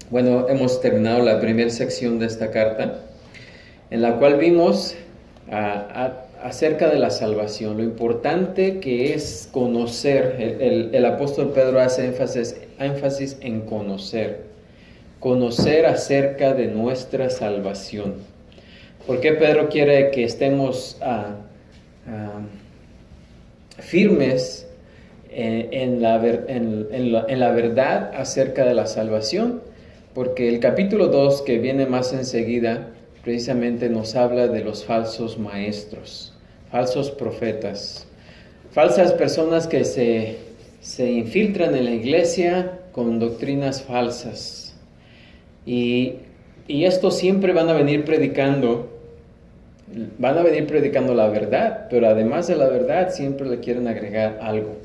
Bueno, hemos terminado la primera sección de esta carta, en la cual vimos acerca de la salvación, lo importante que es conocer. El apóstol Pedro hace énfasis en conocer acerca de nuestra salvación. ¿Por qué Pedro quiere que estemos firmes en la verdad acerca de la salvación? Porque el capítulo 2, que viene más enseguida, precisamente nos habla de los falsos maestros, falsos profetas, falsas personas que se infiltran en la iglesia con doctrinas falsas. Y estos siempre van a venir predicando la verdad, pero además de la verdad siempre le quieren agregar algo.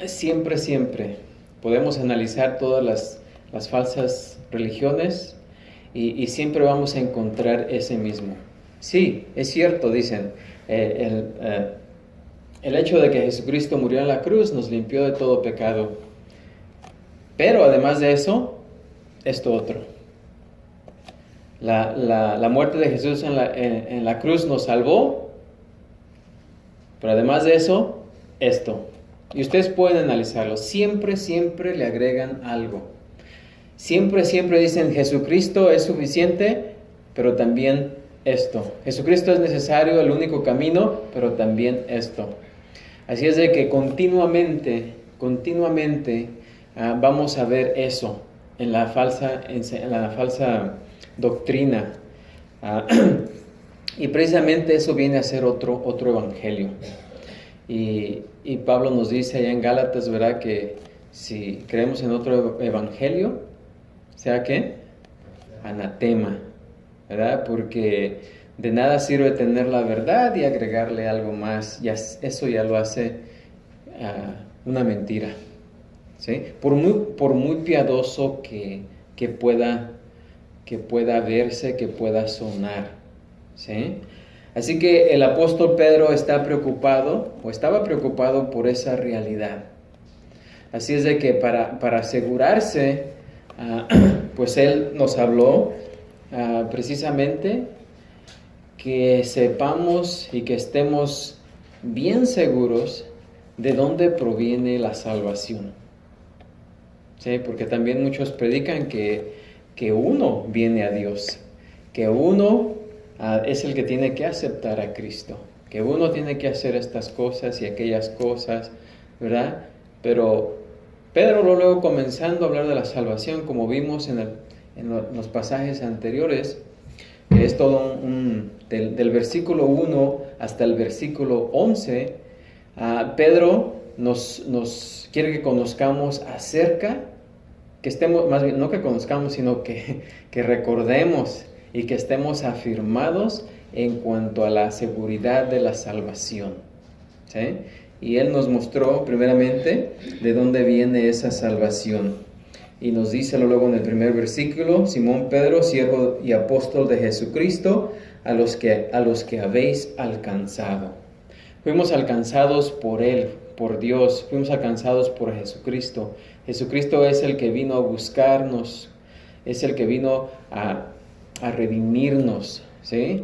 Siempre podemos analizar todas las falsas religiones y siempre vamos a encontrar ese mismo. Sí, es cierto, dicen, el hecho de que Jesucristo murió en la cruz nos limpió de todo pecado, pero además de eso, esto otro. La muerte de Jesús en la cruz nos salvó, pero además de eso, esto. Y ustedes pueden analizarlo. Siempre le agregan algo. Siempre dicen Jesucristo es suficiente, pero también esto. Jesucristo es necesario, el único camino, pero también esto. Así es de que continuamente vamos a ver eso en la falsa doctrina. Y precisamente eso viene a ser otro evangelio. Y Pablo nos dice allá en Gálatas, ¿verdad?, que si creemos en otro evangelio, ¿sea qué? Anatema, ¿verdad? Porque de nada sirve tener la verdad y agregarle algo más. Eso ya lo hace una mentira, ¿sí? Por muy piadoso que pueda verse, que pueda sonar, ¿sí? Así que el apóstol Pedro estaba preocupado por esa realidad. Así es de que para asegurarse, pues él nos habló precisamente que sepamos y que estemos bien seguros de dónde proviene la salvación. ¿Sí? Porque también muchos predican que uno viene a Dios, que uno es el que tiene que aceptar a Cristo, que uno tiene que hacer estas cosas y aquellas cosas, ¿verdad? Pero Pedro luego comenzando a hablar de la salvación, como vimos en los pasajes anteriores, que es todo del versículo 1 hasta el versículo 11, Pedro nos quiere que conozcamos que estemos, más bien, no que conozcamos, sino que recordemos y que estemos afirmados en cuanto a la seguridad de la salvación, ¿sí? Y él nos mostró primeramente de dónde viene esa salvación. Y nos dice luego en el primer versículo: Simón Pedro, siervo y apóstol de Jesucristo, a los que habéis alcanzado. Fuimos alcanzados por Él, por Dios, fuimos alcanzados por Jesucristo. Jesucristo es el que vino a buscarnos, es el que vino a redimirnos, ¿sí?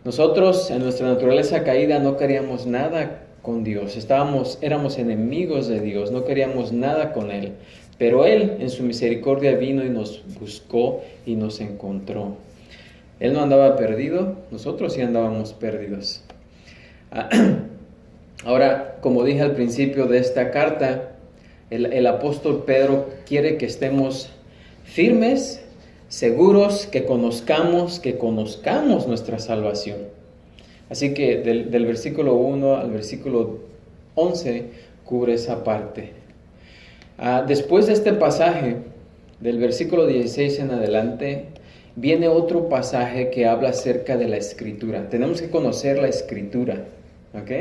Nosotros en nuestra naturaleza caída no queríamos nada con Dios, éramos enemigos de Dios, no queríamos nada con Él, pero Él en su misericordia vino y nos buscó y nos encontró. Él no andaba perdido, nosotros sí andábamos perdidos. Ahora, como dije al principio de esta carta, el apóstol Pedro quiere que estemos firmes, seguros, que conozcamos nuestra salvación. Así que del versículo 1 al versículo 11 cubre esa parte. Después de este pasaje, del versículo 16 en adelante, viene otro pasaje que habla acerca de la Escritura. Tenemos que conocer la Escritura, ¿ok?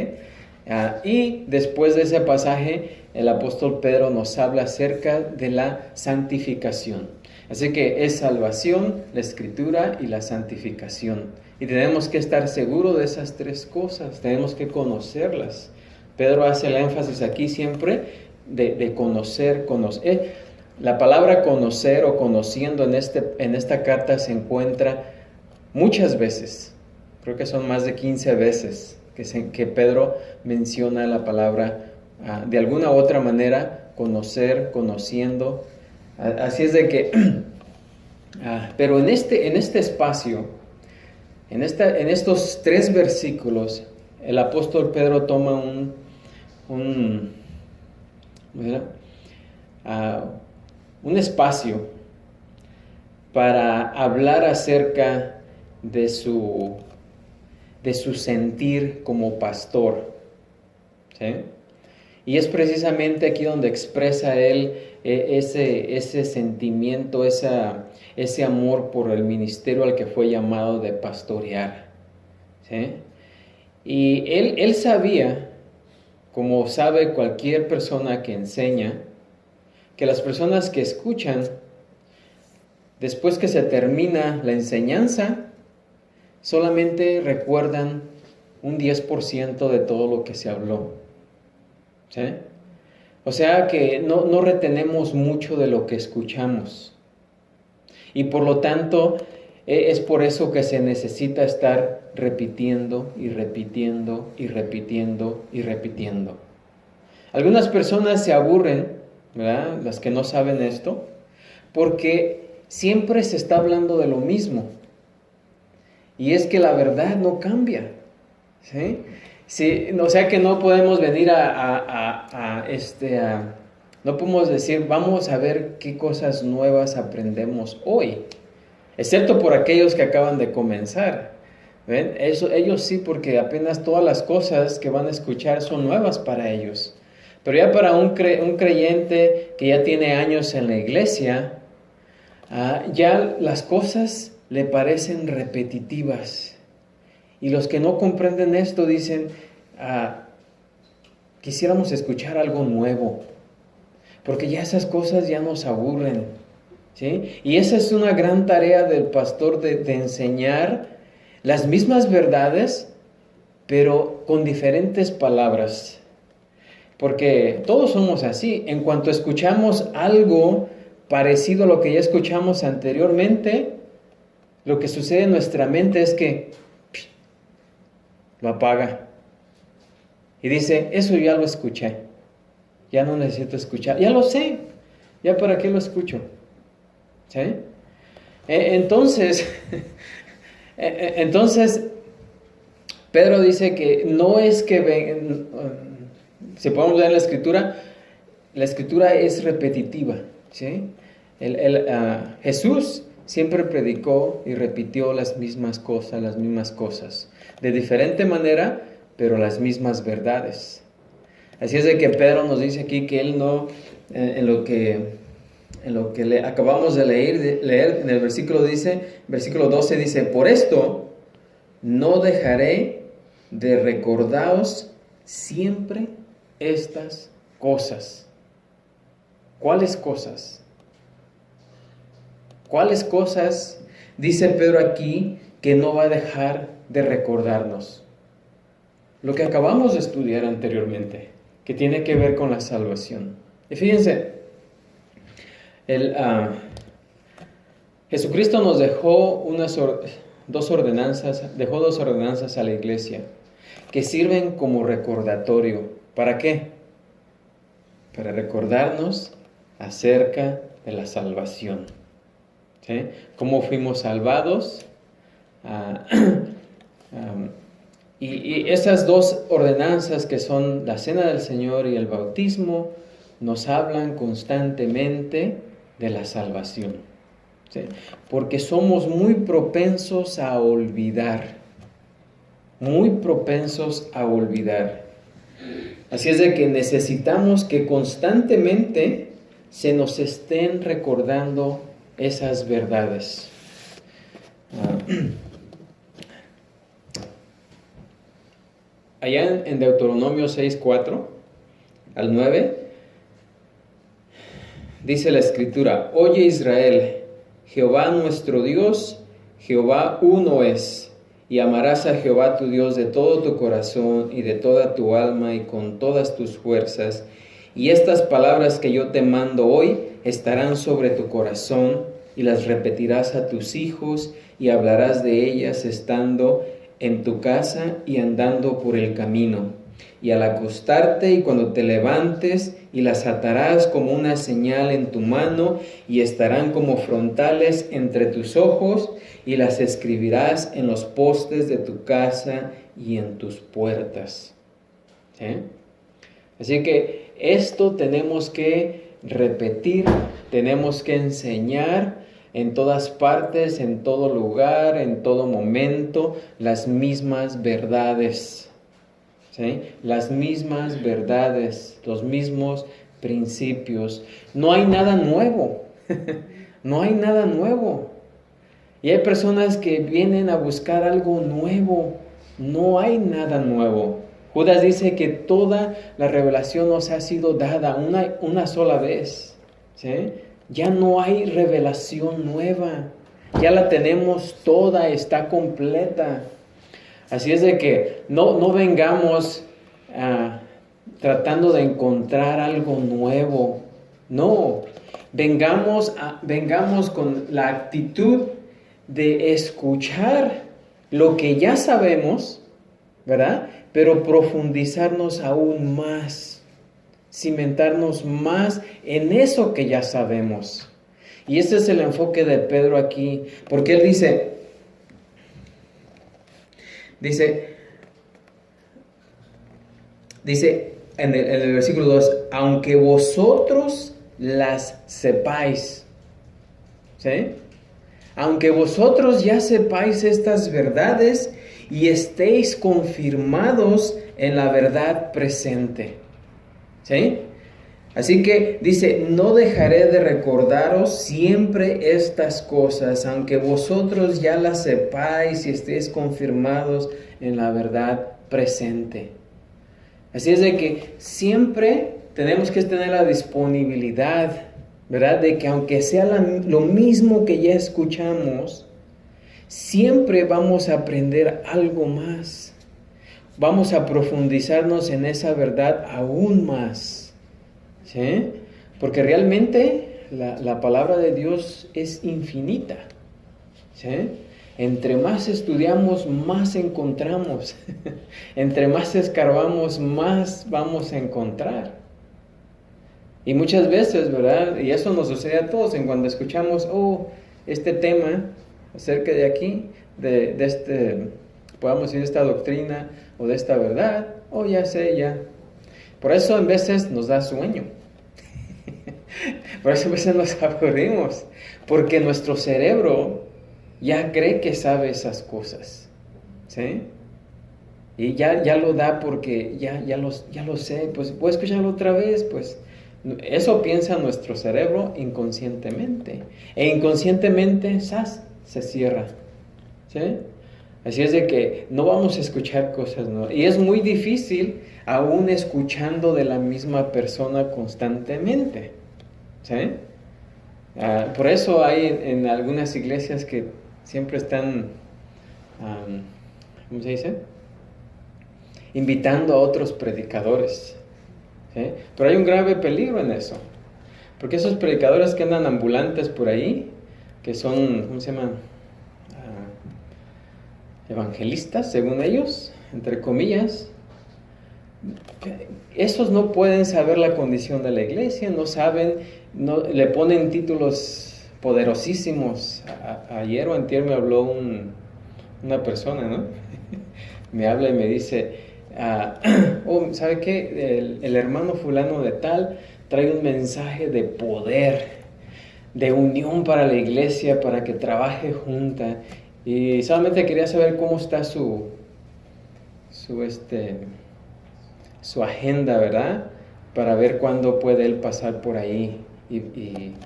Y después de ese pasaje, el apóstol Pedro nos habla acerca de la santificación. Así que es salvación, la Escritura y la santificación. Y tenemos que estar seguros de esas tres cosas, tenemos que conocerlas. Pedro hace el énfasis aquí siempre de conocer. La palabra conocer o conociendo en esta carta se encuentra muchas veces. Creo que son más de 15 veces que Pedro menciona la palabra de alguna u otra manera, conocer, conociendo. Así es de que, pero en este espacio, en estos 3 versículos, el apóstol Pedro toma un espacio para hablar acerca de su sentir como pastor, ¿sí? Y es precisamente aquí donde expresa él ese sentimiento, ese amor por el ministerio al que fue llamado de pastorear, ¿sí? Y él sabía, como sabe cualquier persona que enseña, que las personas que escuchan, después que se termina la enseñanza, solamente recuerdan un 10% de todo lo que se habló, ¿sí? O sea que no retenemos mucho de lo que escuchamos. Y por lo tanto, es por eso que se necesita estar repitiendo y repitiendo y repitiendo y repitiendo. Algunas personas se aburren, ¿verdad? Las que no saben esto, porque siempre se está hablando de lo mismo. Y es que la verdad no cambia, ¿sí? Sí, o sea que no podemos venir no podemos decir, vamos a ver qué cosas nuevas aprendemos hoy, excepto por aquellos que acaban de comenzar. ¿Ven? Ellos sí, porque apenas todas las cosas que van a escuchar son nuevas para ellos. Pero ya para un creyente que ya tiene años en la iglesia, ya las cosas le parecen repetitivas. Y los que no comprenden esto dicen, quisiéramos escuchar algo nuevo, porque ya esas cosas ya nos aburren, ¿sí? Y esa es una gran tarea del pastor de enseñar las mismas verdades, pero con diferentes palabras. Porque todos somos así. En cuanto escuchamos algo parecido a lo que ya escuchamos anteriormente, lo que sucede en nuestra mente es que lo apaga. Y dice, eso ya lo escuché. Ya no necesito escuchar. Ya lo sé. ¿Ya para qué lo escucho? ¿Sí? Entonces, Pedro dice que no es que... si podemos ver la escritura es repetitiva, ¿sí? Jesús siempre predicó y repitió las mismas cosas, de diferente manera, pero las mismas verdades. Así es de que Pedro nos dice aquí que él no, en lo que le acabamos de leer en el versículo 12 dice, por esto no dejaré de recordaros siempre estas cosas. ¿Cuáles cosas? ¿Cuáles cosas dice Pedro aquí que no va a dejar de recordarnos? Lo que acabamos de estudiar anteriormente, que tiene que ver con la salvación. Y fíjense, Jesucristo nos dejó dos ordenanzas a la iglesia que sirven como recordatorio. ¿Para qué? Para recordarnos acerca de la salvación, ¿sí? Cómo fuimos salvados. Y esas dos ordenanzas que son la cena del Señor y el bautismo nos hablan constantemente de la salvación, ¿sí? Porque somos muy propensos a olvidar. Así es de que necesitamos que constantemente se nos estén recordando esas verdades. Allá en Deuteronomio 6:4 al 9, dice la Escritura, oye Israel, Jehová nuestro Dios, Jehová uno es, y amarás a Jehová tu Dios de todo tu corazón y de toda tu alma y con todas tus fuerzas. Y estas palabras que yo te mando hoy estarán sobre tu corazón y las repetirás a tus hijos y hablarás de ellas estando en tu casa y andando por el camino, y al acostarte y cuando te levantes, y las atarás como una señal en tu mano y estarán como frontales entre tus ojos, y las escribirás en los postes de tu casa y en tus puertas. ¿Sí? Así que esto tenemos que repetir, tenemos que enseñar en todas partes, en todo lugar, en todo momento, las mismas verdades. ¿Sí? Las mismas verdades, los mismos principios. No hay nada nuevo. No hay nada nuevo. Y hay personas que vienen a buscar algo nuevo. No hay nada nuevo. Judas dice que toda la revelación nos ha sido dada una sola vez. ¿Sí? Ya no hay revelación nueva. Ya la tenemos toda, está completa. Así es de que no vengamos tratando de encontrar algo nuevo. No, vengamos con la actitud de escuchar lo que ya sabemos, ¿verdad? Pero profundizarnos aún más, cimentarnos más en eso que ya sabemos. Y ese es el enfoque de Pedro aquí, porque él dice en el versículo 2, aunque vosotros las sepáis, ¿sí? Aunque vosotros ya sepáis estas verdades y estéis confirmados en la verdad presente, ¿sí? Así que dice, no dejaré de recordaros siempre estas cosas, aunque vosotros ya las sepáis y estéis confirmados en la verdad presente. Así es de que siempre tenemos que tener la disponibilidad, ¿verdad? De que aunque sea lo mismo que ya escuchamos, siempre vamos a aprender algo más. Vamos a profundizarnos en esa verdad aún más. ¿Sí? Porque realmente la palabra de Dios es infinita. ¿Sí? Entre más estudiamos, más encontramos. Entre más escarbamos, más vamos a encontrar. Y muchas veces, ¿verdad? Y eso nos sucede a todos en cuando escuchamos, este tema acerca de aquí, de podamos decir, de esta doctrina o de esta verdad, ya sé, ya. Por eso en veces nos da sueño. Por eso a veces nos aburrimos, porque nuestro cerebro ya cree que sabe esas cosas, ¿sí? Y ya lo da porque ya lo sé, pues voy a escucharlo otra vez, pues eso piensa nuestro cerebro inconscientemente. E inconscientemente, se cierra, ¿sí? Así es de que no vamos a escuchar cosas nuevas. Y es muy difícil aún escuchando de la misma persona constantemente, ¿sí? Por eso hay en algunas iglesias que siempre están, ¿cómo se dice? Invitando a otros predicadores, ¿sí? Pero hay un grave peligro en eso, porque esos predicadores que andan ambulantes por ahí, que son, ¿cómo se llama? Evangelistas, según ellos, entre comillas, esos no pueden saber la condición de la iglesia, no saben, le ponen títulos poderosísimos. Ayer o antier me habló una persona, ¿no? Me habla y me dice, ¿sabe qué? El hermano fulano de tal trae un mensaje de poder, de unión para la iglesia, para que trabaje junta. Y solamente quería saber cómo está su agenda, ¿verdad? Para ver cuándo puede él pasar por ahí y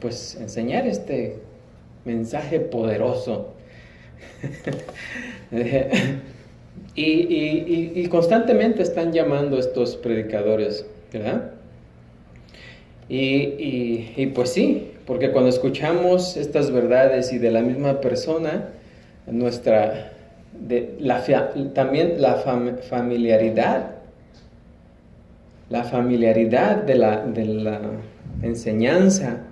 pues enseñar este mensaje poderoso. y constantemente están llamando a estos predicadores, ¿verdad? Y pues sí, porque cuando escuchamos estas verdades y de la misma persona, también la familiaridad de la enseñanza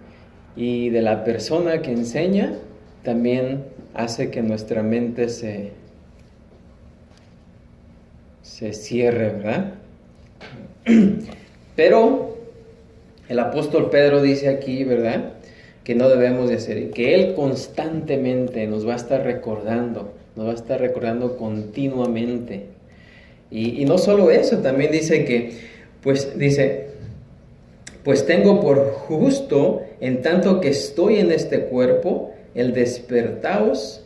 y de la persona que enseña también hace que nuestra mente se cierre, ¿verdad? Pero el apóstol Pedro dice aquí, ¿verdad?, que no debemos de hacer, y que Él constantemente nos va a estar recordando continuamente. Y no solo eso, también dice que, pues tengo por justo, en tanto que estoy en este cuerpo, el despertaros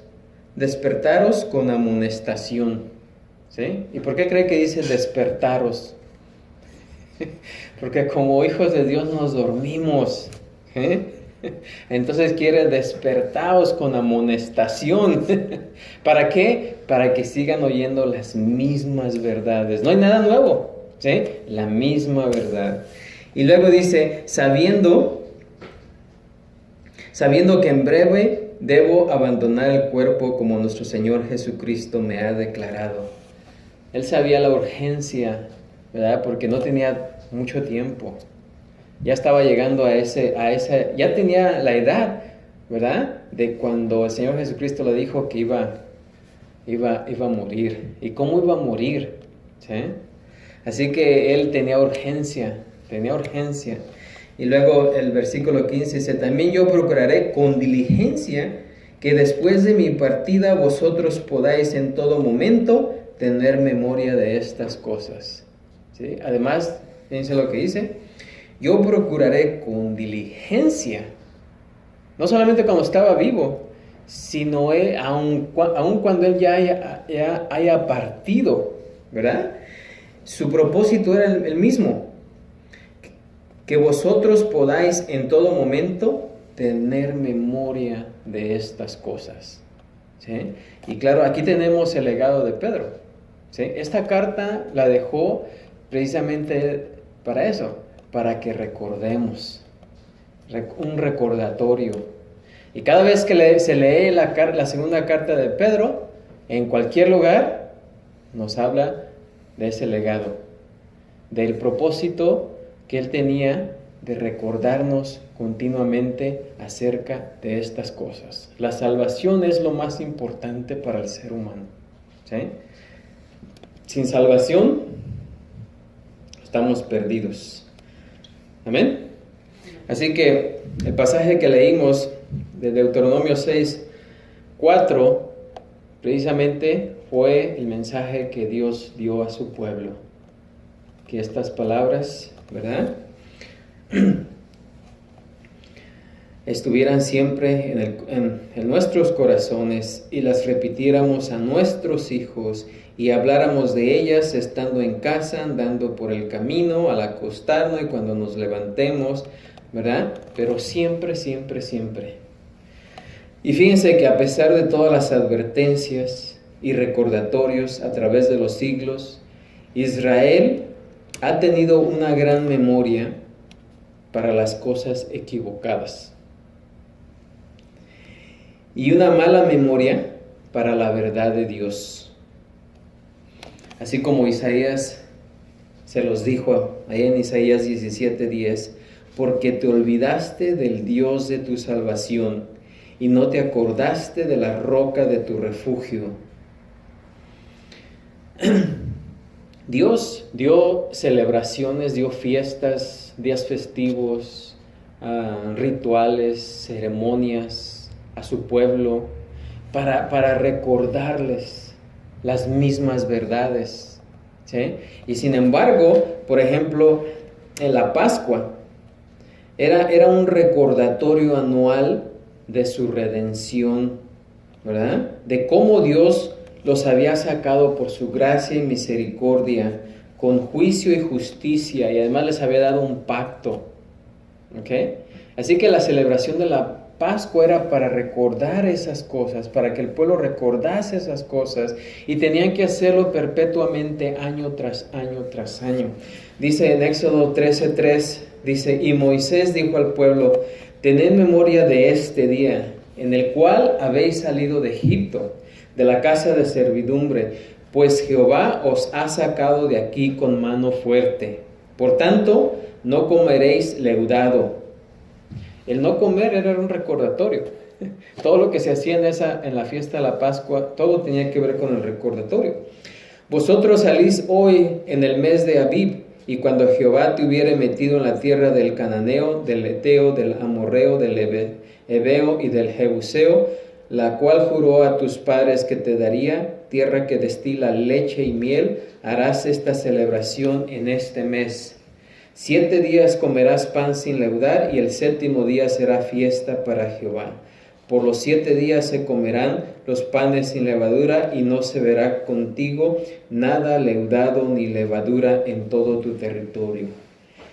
con amonestación. ¿Sí? ¿Y por qué cree que dice despertaros? Porque como hijos de Dios nos dormimos. Entonces quiere despertaros con amonestación. ¿Para qué? Para que sigan oyendo las mismas verdades. No hay nada nuevo, ¿sí? La misma verdad. Y luego dice, sabiendo que en breve debo abandonar el cuerpo como nuestro Señor Jesucristo me ha declarado. Él sabía la urgencia, ¿verdad? Porque no tenía mucho tiempo. Ya estaba llegando ya tenía la edad, ¿verdad?, de cuando el Señor Jesucristo le dijo que iba a morir. ¿Y cómo iba a morir? ¿Sí? Así que él tenía urgencia. Y luego el versículo 15 dice, también yo procuraré con diligencia que después de mi partida vosotros podáis en todo momento tener memoria de estas cosas. ¿Sí? Además, fíjense lo que dice, yo procuraré con diligencia, no solamente cuando estaba vivo, sino aun cuando él ya haya partido, ¿verdad? Su propósito era el mismo, que vosotros podáis en todo momento tener memoria de estas cosas. ¿Sí? Y claro, aquí tenemos el legado de Pedro. ¿Sí? Esta carta la dejó precisamente para eso, para que recordemos, un recordatorio. Y cada vez que se lee la segunda carta de Pedro, en cualquier lugar, nos habla de ese legado, del propósito que él tenía de recordarnos continuamente acerca de estas cosas. La salvación es lo más importante para el ser humano. ¿Sí? Sin salvación, estamos perdidos. Amén. Así que el pasaje que leímos de Deuteronomio 6:4 precisamente fue el mensaje que Dios dio a su pueblo. Que estas palabras, ¿verdad?, estuvieran siempre en nuestros corazones y las repitiéramos a nuestros hijos y habláramos de ellas estando en casa, andando por el camino, al acostarnos y cuando nos levantemos, ¿verdad? Pero siempre, siempre, siempre. Y fíjense que a pesar de todas las advertencias y recordatorios a través de los siglos, Israel ha tenido una gran memoria para las cosas equivocadas y una mala memoria para la verdad de Dios. Así como Isaías se los dijo ahí en Isaías 17:10, porque te olvidaste del Dios de tu salvación y no te acordaste de la roca de tu refugio. Dios dio celebraciones, dio fiestas, días festivos, rituales, ceremonias a su pueblo para recordarles las mismas verdades. ¿Sí? Y sin embargo, por ejemplo, en la Pascua era un recordatorio anual de su redención, ¿verdad? De cómo Dios los había sacado por su gracia y misericordia, con juicio y justicia, y además les había dado un pacto. ¿Ok? Así que la celebración de la Pascua era para recordar esas cosas, para que el pueblo recordase esas cosas, y tenían que hacerlo perpetuamente, año tras año tras año. Dice en Éxodo 13:3, dice, y Moisés dijo al pueblo, tened memoria de este día, en el cual habéis salido de Egipto, de la casa de servidumbre, pues Jehová os ha sacado de aquí con mano fuerte. Por tanto, no comeréis leudado. El no comer era un recordatorio. Todo lo que se hacía en la fiesta de la Pascua, todo tenía que ver con el recordatorio. Vosotros salís hoy en el mes de Abib, y cuando Jehová te hubiere metido en la tierra del Cananeo, del Eteo, del Amorreo, del Ebeo y del Jebuseo, la cual juró a tus padres que te daría, tierra que destila leche y miel, harás esta celebración en este mes. 7 días comerás pan sin leudar, y el 7º día será fiesta para Jehová. Por los 7 días se comerán los panes sin levadura, y no se verá contigo nada leudado ni levadura en todo tu territorio.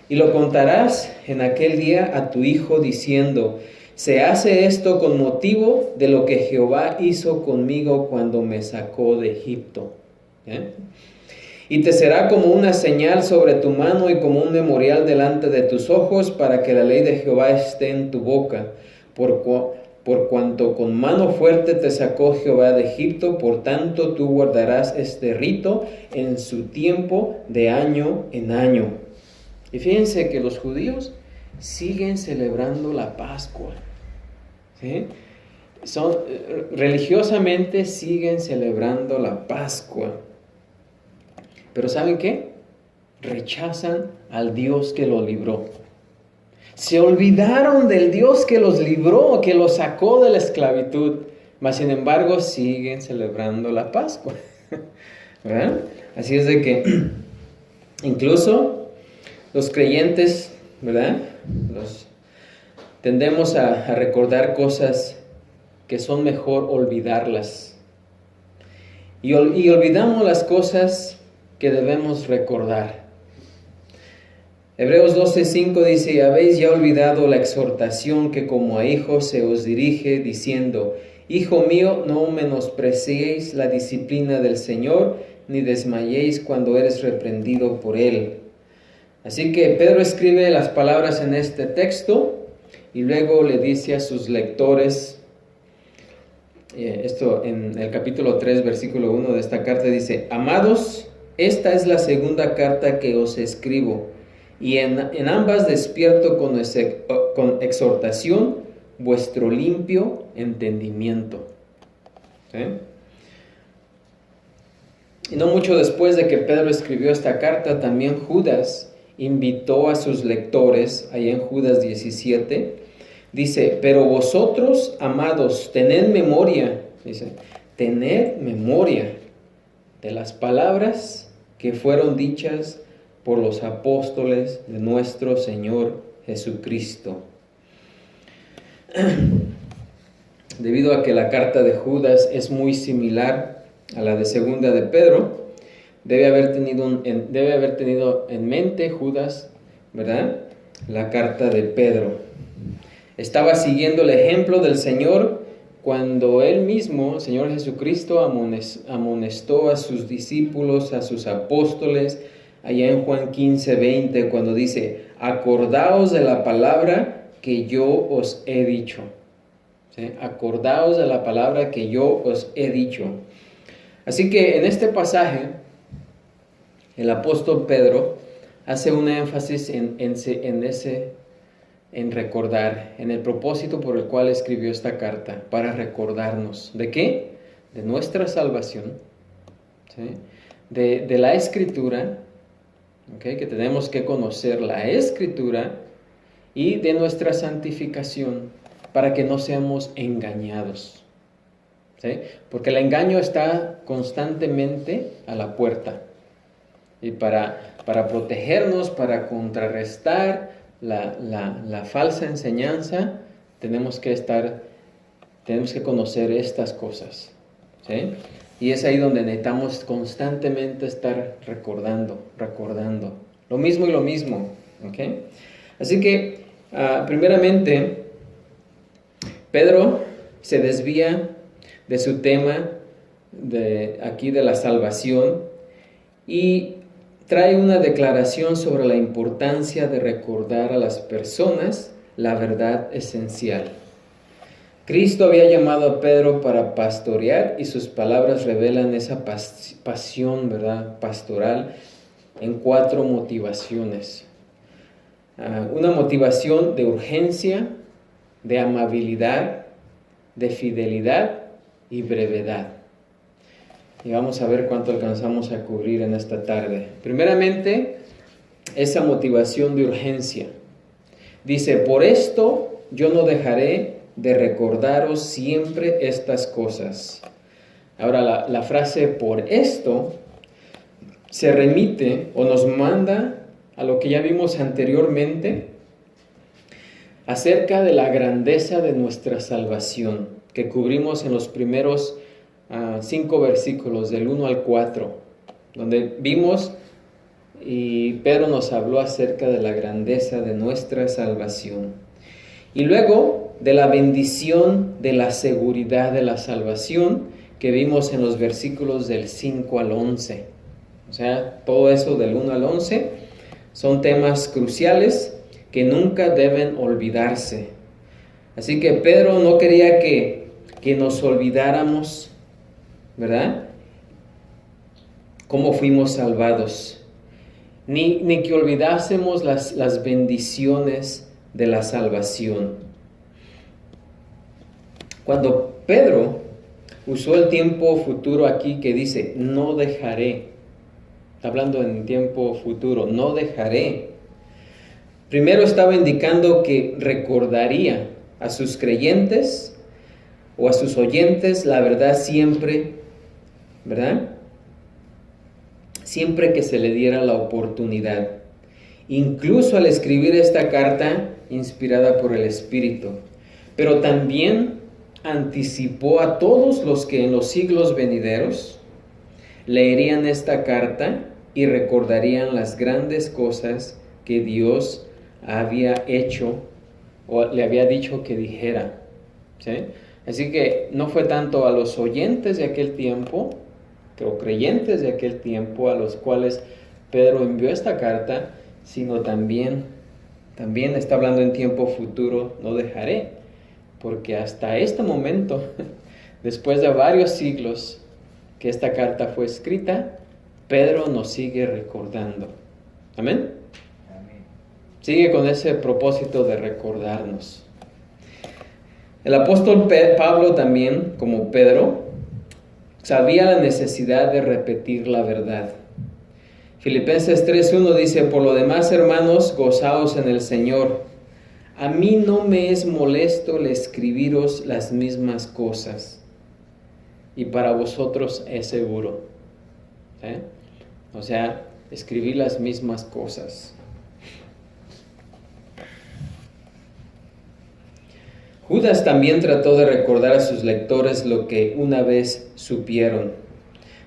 Y lo contarás en aquel día a tu hijo, diciendo: se hace esto con motivo de lo que Jehová hizo conmigo cuando me sacó de Egipto. Y te será como una señal sobre tu mano y como un memorial delante de tus ojos, para que la ley de Jehová esté en tu boca. Por cuanto con mano fuerte te sacó Jehová de Egipto, por tanto tú guardarás este rito en su tiempo, de año en año. Y fíjense que los judíos siguen celebrando la Pascua. ¿Sí? Religiosamente siguen celebrando la Pascua. Pero ¿saben qué? Rechazan al Dios que los libró. Se olvidaron del Dios que los libró, que los sacó de la esclavitud, mas sin embargo siguen celebrando la Pascua. ¿Verdad? Así es de que incluso los creyentes, ¿verdad? Tendemos a recordar cosas que son mejor olvidarlas. Y olvidamos las cosas que debemos recordar. Hebreos 12:5 dice: habéis ya olvidado la exhortación que como a hijos se os dirige, diciendo: hijo mío, no menospreciéis la disciplina del Señor, ni desmayéis cuando eres reprendido por Él. Así que Pedro escribe las palabras en este texto y luego le dice a sus lectores, esto en el capítulo 3, versículo 1 de esta carta dice: amados, esta es la segunda carta que os escribo, y en ambas despierto con exhortación vuestro limpio entendimiento. ¿Sí? Y no mucho después de que Pedro escribió esta carta, también Judas invitó a sus lectores, ahí en Judas 17, dice: pero vosotros, amados, tened memoria de las palabras que fueron dichas por los apóstoles de nuestro Señor Jesucristo. Debido a que la carta de Judas es muy similar a la de segunda de Pedro, debe haber tenido en mente Judas, ¿verdad?, la carta de Pedro. Estaba siguiendo el ejemplo del Señor cuando Él mismo, el Señor Jesucristo, amonestó a sus discípulos, a sus apóstoles, allá en Juan 15:20, cuando dice: acordaos de la palabra que yo os he dicho. ¿Sí? Acordaos de la palabra que yo os he dicho. Así que en este pasaje, el apóstol Pedro hace un énfasis en recordar, en el propósito por el cual escribió esta carta, para recordarnos. ¿De qué? De nuestra salvación, ¿sí? De la Escritura, ¿okay? Que tenemos que conocer la Escritura, y de nuestra santificación, para que no seamos engañados. ¿Sí? Porque el engaño está constantemente a la puerta. Y para protegernos, para contrarrestar la falsa enseñanza, tenemos que conocer estas cosas. ¿Sí? Y es ahí donde necesitamos constantemente estar recordando. Lo mismo y lo mismo. ¿Okay? Así que, primeramente, Pedro se desvía de su tema de la salvación y trae una declaración sobre la importancia de recordar a las personas la verdad esencial. Cristo había llamado a Pedro para pastorear, y sus palabras revelan esa pasión, ¿verdad?, pastoral, en 4 motivaciones. Una motivación de urgencia, de amabilidad, de fidelidad y brevedad. Y vamos a ver cuánto alcanzamos a cubrir en esta tarde. Primeramente, esa motivación de urgencia. Dice, por esto yo no dejaré de recordaros siempre estas cosas. Ahora, la frase por esto se remite o nos manda a lo que ya vimos anteriormente acerca de la grandeza de nuestra salvación, que cubrimos en los primeros 5 versículos, del 1 al 4, donde vimos y Pedro nos habló acerca de la grandeza de nuestra salvación. Y luego de la bendición de la seguridad de la salvación que vimos en los versículos del 5 al 11. O sea, todo eso del 1 al 11 son temas cruciales que nunca deben olvidarse. Así que Pedro no quería que nos olvidáramos, ¿verdad? Cómo fuimos salvados. Ni que olvidásemos las bendiciones de la salvación. Cuando Pedro usó el tiempo futuro aquí que dice, no dejaré, hablando en tiempo futuro, no dejaré. Primero estaba indicando que recordaría a sus creyentes o a sus oyentes la verdad siempre, ¿verdad? Siempre que se le diera la oportunidad. Incluso al escribir esta carta inspirada por el Espíritu. Pero también anticipó a todos los que en los siglos venideros leerían esta carta y recordarían las grandes cosas que Dios había hecho o le había dicho que dijera. ¿Sí? Así que no fue tanto a los oyentes de aquel tiempo, o creyentes de aquel tiempo a los cuales Pedro envió esta carta, sino también está hablando en tiempo futuro, no dejaré, porque hasta este momento, después de varios siglos que esta carta fue escrita, Pedro nos sigue recordando. ¿Amén? Amén. Sigue con ese propósito de recordarnos. El apóstol Pablo también, como Pedro, sabía la necesidad de repetir la verdad. Filipenses 3:1 dice, por lo demás, hermanos, gozaos en el Señor. A mí no me es molesto el escribiros las mismas cosas, y para vosotros es seguro. O sea, escribir las mismas cosas. Judas también trató de recordar a sus lectores lo que una vez supieron.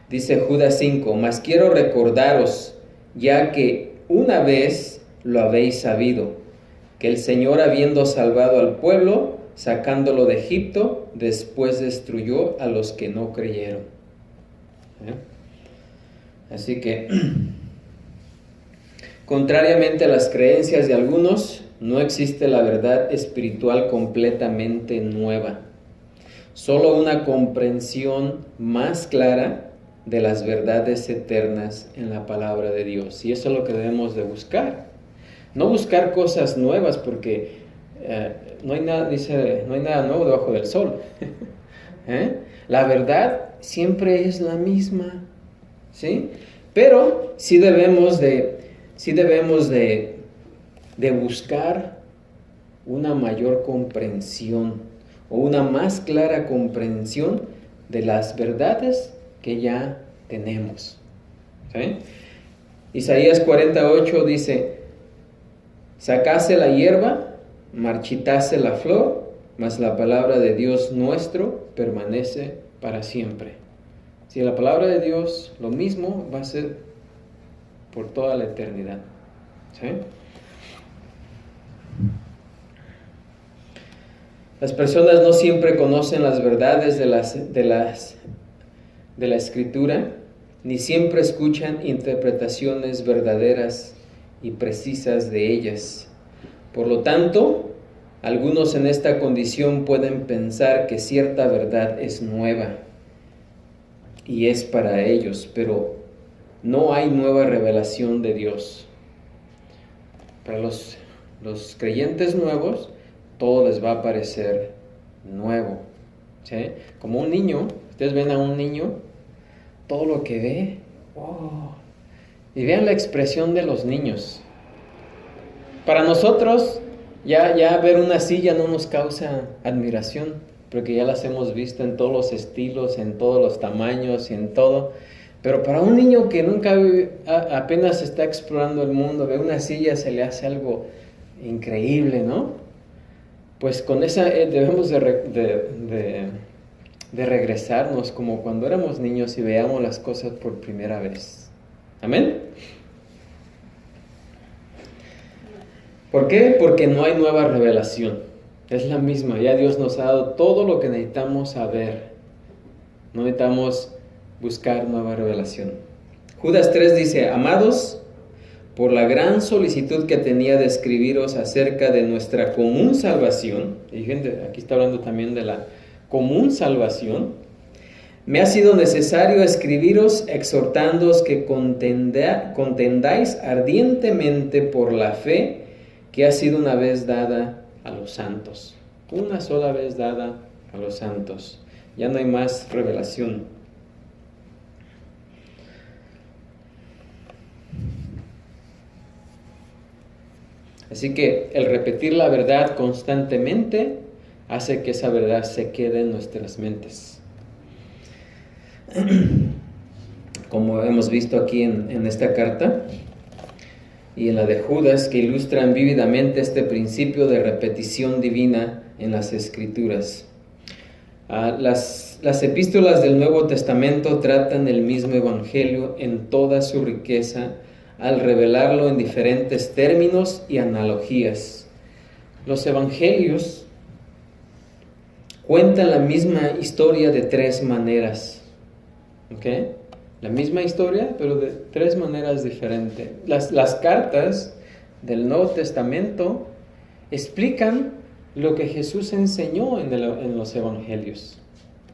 Dice Judas 5, mas quiero recordaros, ya que una vez lo habéis sabido, que el Señor, habiendo salvado al pueblo, sacándolo de Egipto, después destruyó a los que no creyeron. Así que, contrariamente a las creencias de algunos, no existe la verdad espiritual completamente nueva, solo una comprensión más clara de las verdades eternas en la palabra de Dios. Y eso es lo que debemos de buscar. No buscar cosas nuevas, porque no hay nada, dice, no hay nada nuevo debajo del sol. La verdad siempre es la misma, ¿sí? Pero sí debemos de buscar una mayor comprensión o una más clara comprensión de las verdades que ya tenemos. ¿Sí? Isaías 48 dice, sacase la hierba, marchitase la flor, mas la palabra de Dios nuestro permanece para siempre. Si la palabra de Dios, lo mismo va a ser por toda la eternidad. ¿Sí? Las personas no siempre conocen las verdades de la Escritura, ni siempre escuchan interpretaciones verdaderas y precisas de ellas. Por lo tanto, algunos en esta condición pueden pensar que cierta verdad es nueva y es para ellos, pero no hay nueva revelación de Dios. Para los creyentes nuevos, todo les va a parecer nuevo. ¿Sí? Como un niño, ustedes ven a un niño, todo lo que ve, wow. Y vean la expresión de los niños. Para nosotros, ya ver una silla no nos causa admiración, porque ya las hemos visto en todos los estilos, en todos los tamaños y en todo. Pero para un niño que nunca apenas está explorando el mundo, ve una silla, se le hace algo increíble, ¿no? Pues con esa debemos de regresarnos como cuando éramos niños y veamos las cosas por primera vez. ¿Amén? ¿Por qué? Porque no hay nueva revelación. Es la misma. Ya Dios nos ha dado todo lo que necesitamos saber. No necesitamos buscar nueva revelación. Judas 3 dice: amados, por la gran solicitud que tenía de escribiros acerca de nuestra común salvación, y gente, aquí está hablando también de la común salvación, me ha sido necesario escribiros exhortándoos que contendáis ardientemente por la fe que ha sido una vez dada a los santos. Una sola vez dada a los santos. Ya no hay más revelación. Así que el repetir la verdad constantemente hace que esa verdad se quede en nuestras mentes. Como hemos visto aquí en esta carta y en la de Judas, que ilustran vívidamente este principio de repetición divina en las Escrituras. Las epístolas del Nuevo Testamento tratan el mismo Evangelio en toda su riqueza, al revelarlo en diferentes términos y analogías. Los Evangelios cuentan la misma historia de tres maneras. ¿Ok? La misma historia, pero de tres maneras diferentes. Las cartas del Nuevo Testamento explican lo que Jesús enseñó en los Evangelios.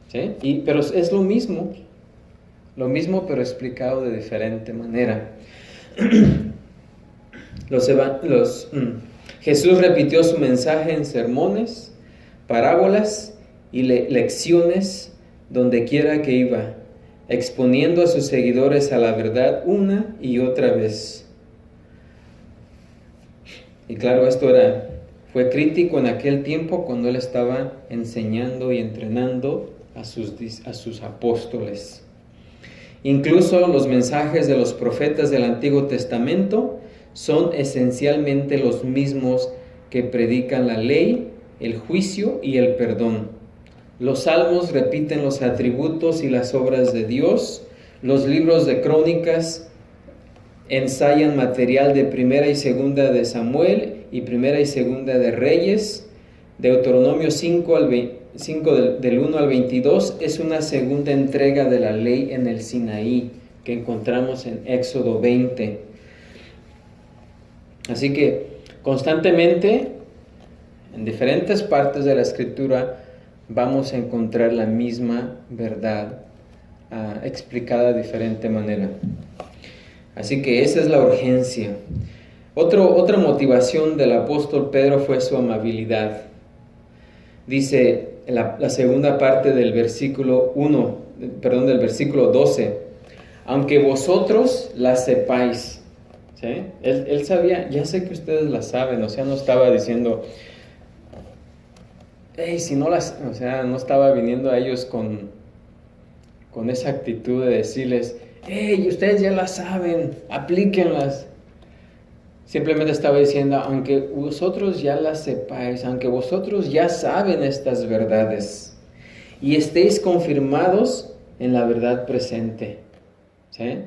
¿Sí? Pero es lo mismo pero explicado de diferente manera. Jesús repitió su mensaje en sermones, parábolas y lecciones donde quiera que iba, exponiendo a sus seguidores a la verdad una y otra vez. Y claro, fue crítico en aquel tiempo cuando él estaba enseñando y entrenando a sus apóstoles. Incluso los mensajes de los profetas del Antiguo Testamento son esencialmente los mismos que predican la ley, el juicio y el perdón. Los salmos repiten los atributos y las obras de Dios. Los libros de crónicas ensayan material de primera y segunda de Samuel y primera y segunda de Reyes. Deuteronomio 5 del 1 al 22 es una segunda entrega de la ley en el Sinaí que encontramos en Éxodo 20. Así que constantemente en diferentes partes de la Escritura vamos a encontrar la misma verdad explicada de diferente manera. Así que esa es la urgencia. Otra motivación del apóstol Pedro fue su amabilidad. Dice la segunda parte del versículo 12, aunque vosotros la sepáis. ¿Sí? Él sabía, ya sé que ustedes la saben, o sea, no estaba diciendo, no estaba viniendo a ellos con esa actitud de decirles, ustedes ya la saben, aplíquenlas. Simplemente estaba diciendo, aunque vosotros ya las sepáis, aunque vosotros ya saben estas verdades y estéis confirmados en la verdad presente. ¿Sí?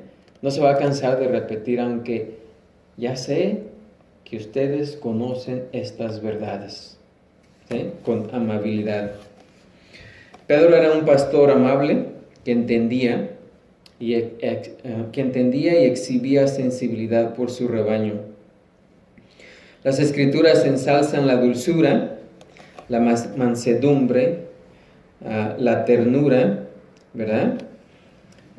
No se va a cansar de repetir, aunque ya sé que ustedes conocen estas verdades. ¿Sí? Con amabilidad. Pedro era un pastor amable que entendía y exhibía sensibilidad por su rebaño. Las Escrituras ensalzan la dulzura, la mansedumbre, la ternura, ¿verdad?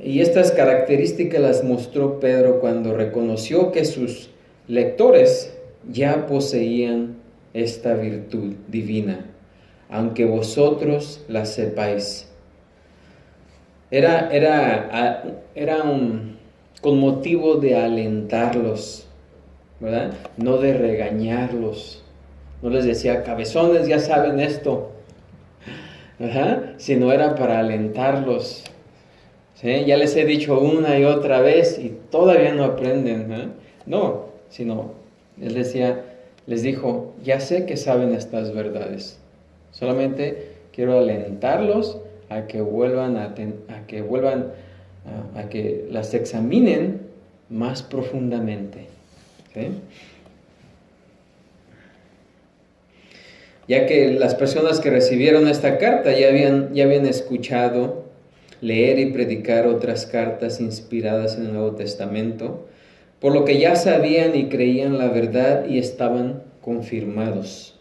Y estas características las mostró Pedro cuando reconoció que sus lectores ya poseían esta virtud divina, aunque vosotros la sepáis. Era con motivo de alentarlos, ¿verdad? No de regañarlos. No les decía, cabezones, ya saben esto, ¿verdad? Sino era para alentarlos. ¿Sí? Ya les he dicho una y otra vez y todavía no aprenden, ¿eh? No, sino él les dijo, ya sé que saben estas verdades. Solamente quiero alentarlos a que vuelvan a que las examinen más profundamente. ¿Sí? Ya que las personas que recibieron esta carta ya habían escuchado leer y predicar otras cartas inspiradas en el Nuevo Testamento, por lo que ya sabían y creían la verdad y estaban confirmados.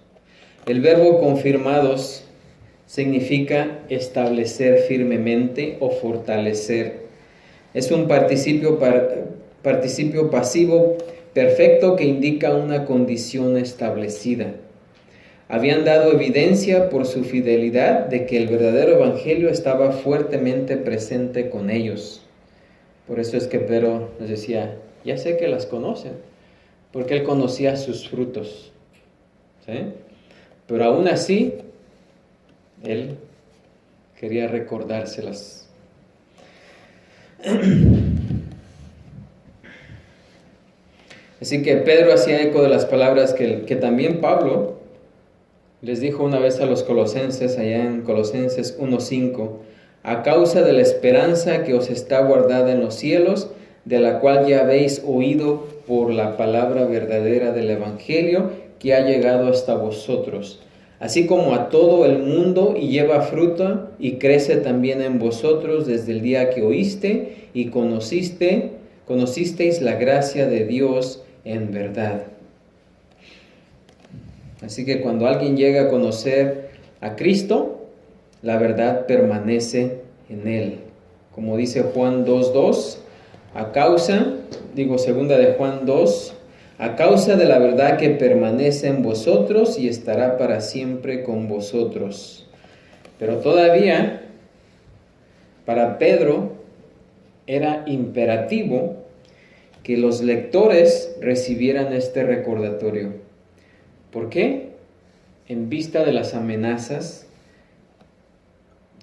El verbo confirmados significa establecer firmemente o fortalecer. Es un participio pasivo perfecto que indica una condición establecida. Habían dado evidencia por su fidelidad de que el verdadero evangelio estaba fuertemente presente con ellos. Por eso es que Pedro les decía, ya sé que las conocen, porque él conocía sus frutos. ¿Sí? Pero aún así, él quería recordárselas. Así que Pedro hacía eco de las palabras que también Pablo les dijo una vez a los colosenses, allá en Colosenses 1:5, a causa de la esperanza que os está guardada en los cielos, de la cual ya habéis oído por la palabra verdadera del Evangelio que ha llegado hasta vosotros, así como a todo el mundo y lleva fruto y crece también en vosotros desde el día que oíste y conocisteis la gracia de Dios en verdad. Así que cuando alguien llega a conocer a Cristo, la verdad permanece en él. Como dice Juan 2:2, segunda de Juan 2, a causa de la verdad que permanece en vosotros y estará para siempre con vosotros. Pero todavía, para Pedro, era imperativo que los lectores recibieran este recordatorio. ¿Por qué? En vista de las amenazas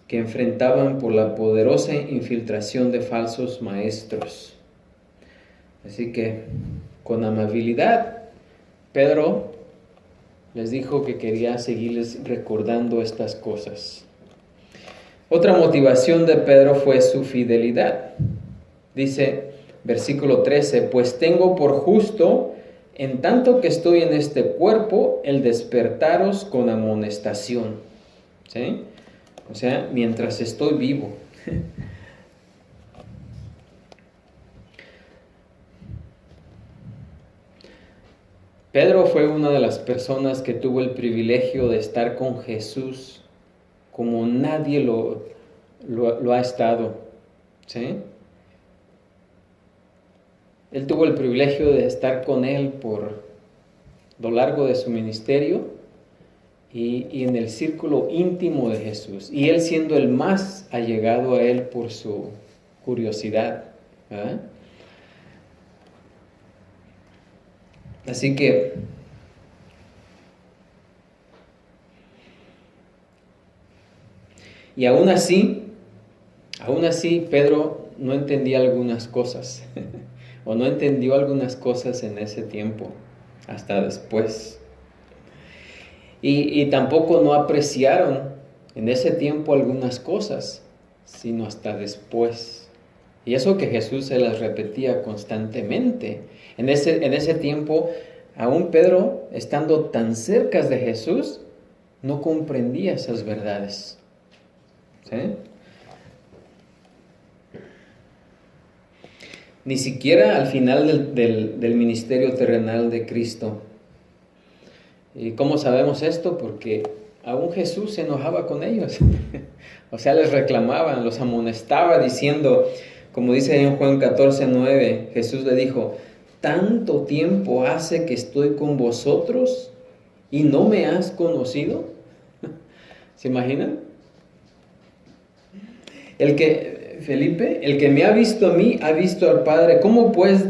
que enfrentaban por la poderosa infiltración de falsos maestros. Así que, con amabilidad, Pedro les dijo que quería seguirles recordando estas cosas. Otra motivación de Pedro fue su fidelidad. Dice, versículo 13, pues tengo por justo, en tanto que estoy en este cuerpo, el despertaros con amonestación. ¿Sí? O sea, mientras estoy vivo. Pedro fue una de las personas que tuvo el privilegio de estar con Jesús como nadie lo ha estado. ¿Sí? Él tuvo el privilegio de estar con él por lo largo de su ministerio y en el círculo íntimo de Jesús. Y él siendo el más allegado a él por su curiosidad. ¿Verdad? Así que y aún así Pedro no entendía algunas cosas o no entendió algunas cosas en ese tiempo, hasta después. Y tampoco no apreciaron en ese tiempo algunas cosas, sino hasta después. Y eso que Jesús se las repetía constantemente. En ese tiempo, aún Pedro, estando tan cerca de Jesús, no comprendía esas verdades. ¿Sí? Ni siquiera al final del ministerio terrenal de Cristo. ¿Y cómo sabemos esto? Porque aún Jesús se enojaba con ellos. O sea, les reclamaban, los amonestaba diciendo, como dice en Juan 14:9, Jesús le dijo, ¿tanto tiempo hace que estoy con vosotros ¿y no me has conocido? ¿Se imaginan? Felipe, el que me ha visto a mí, ha visto al Padre. ¿Cómo pues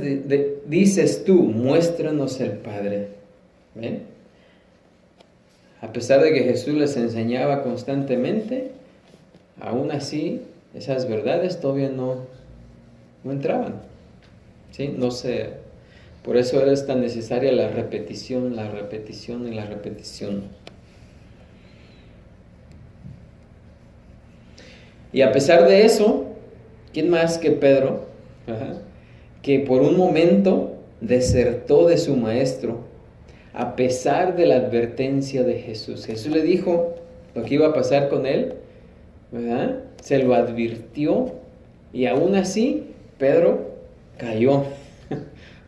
dices tú, muéstranos el Padre? ¿Ven? A pesar de que Jesús les enseñaba constantemente, aún así, esas verdades todavía no entraban. ¿Sí? Por eso es tan necesaria la repetición y la repetición. Y a pesar de eso, ¿quién más que Pedro? Que por un momento desertó de su maestro, a pesar de la advertencia de Jesús. Jesús le dijo lo que iba a pasar con él, ¿verdad? Se lo advirtió y aún así Pedro cayó,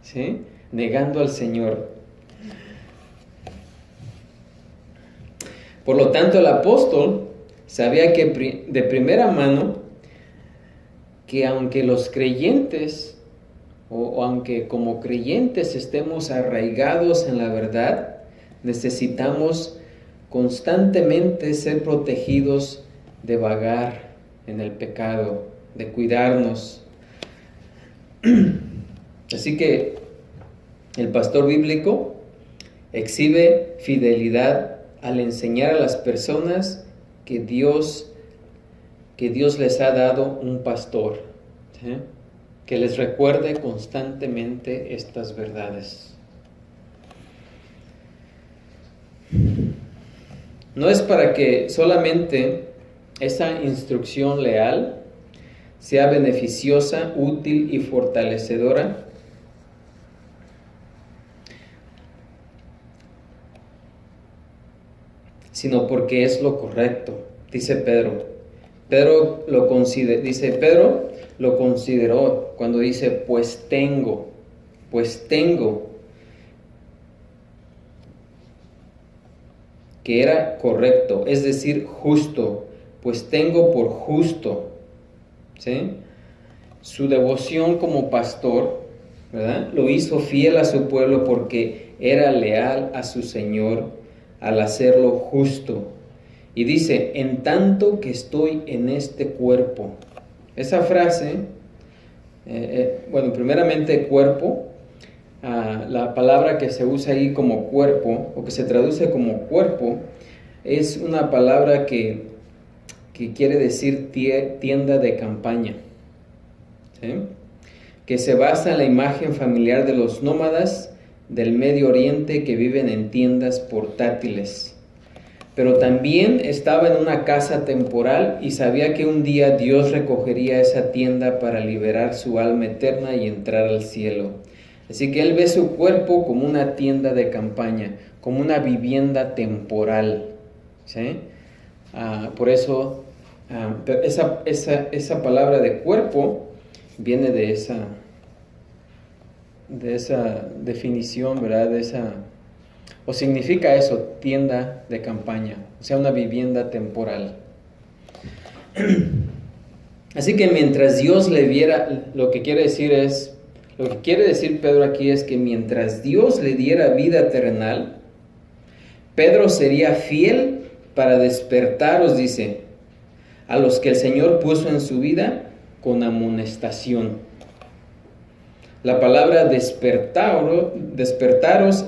¿sí? Negando al Señor. Por lo tanto, el apóstol sabía que de primera mano que aunque los creyentes o aunque como creyentes estemos arraigados en la verdad, necesitamos constantemente ser protegidos de vagar en el pecado, de cuidarnos. Así que el pastor bíblico exhibe fidelidad al enseñar a las personas que Dios les ha dado un pastor, ¿sí? Que les recuerde constantemente estas verdades. No es para que solamente esa instrucción leal sea beneficiosa, útil y fortalecedora, sino porque es lo correcto, dice Pedro. Pedro lo consideró cuando dice, pues tengo, que era correcto, es decir, justo, pues tengo por justo, ¿sí? Su devoción como pastor, ¿verdad? Lo hizo fiel a su pueblo porque era leal a su Señor al hacerlo justo. Y dice, en tanto que estoy en este cuerpo. Esa frase, primeramente cuerpo, la palabra que se usa ahí como cuerpo, o que se traduce como cuerpo, es una palabra que quiere decir tienda de campaña, ¿sí? Que se basa en la imagen familiar de los nómadas del Medio Oriente que viven en tiendas portátiles. Pero también estaba en una casa temporal y sabía que un día Dios recogería esa tienda para liberar su alma eterna y entrar al cielo. Así que él ve su cuerpo como una tienda de campaña, como una vivienda temporal, ¿sí? Por eso esa palabra de cuerpo viene de esa definición, ¿verdad? O significa eso, tienda de campaña, o sea, una vivienda temporal. Así que mientras Dios le viera, lo que quiere decir Pedro aquí es que mientras Dios le diera vida terrenal, Pedro sería fiel para despertaros, dice, a los que el Señor puso en su vida con amonestación. La palabra despertaros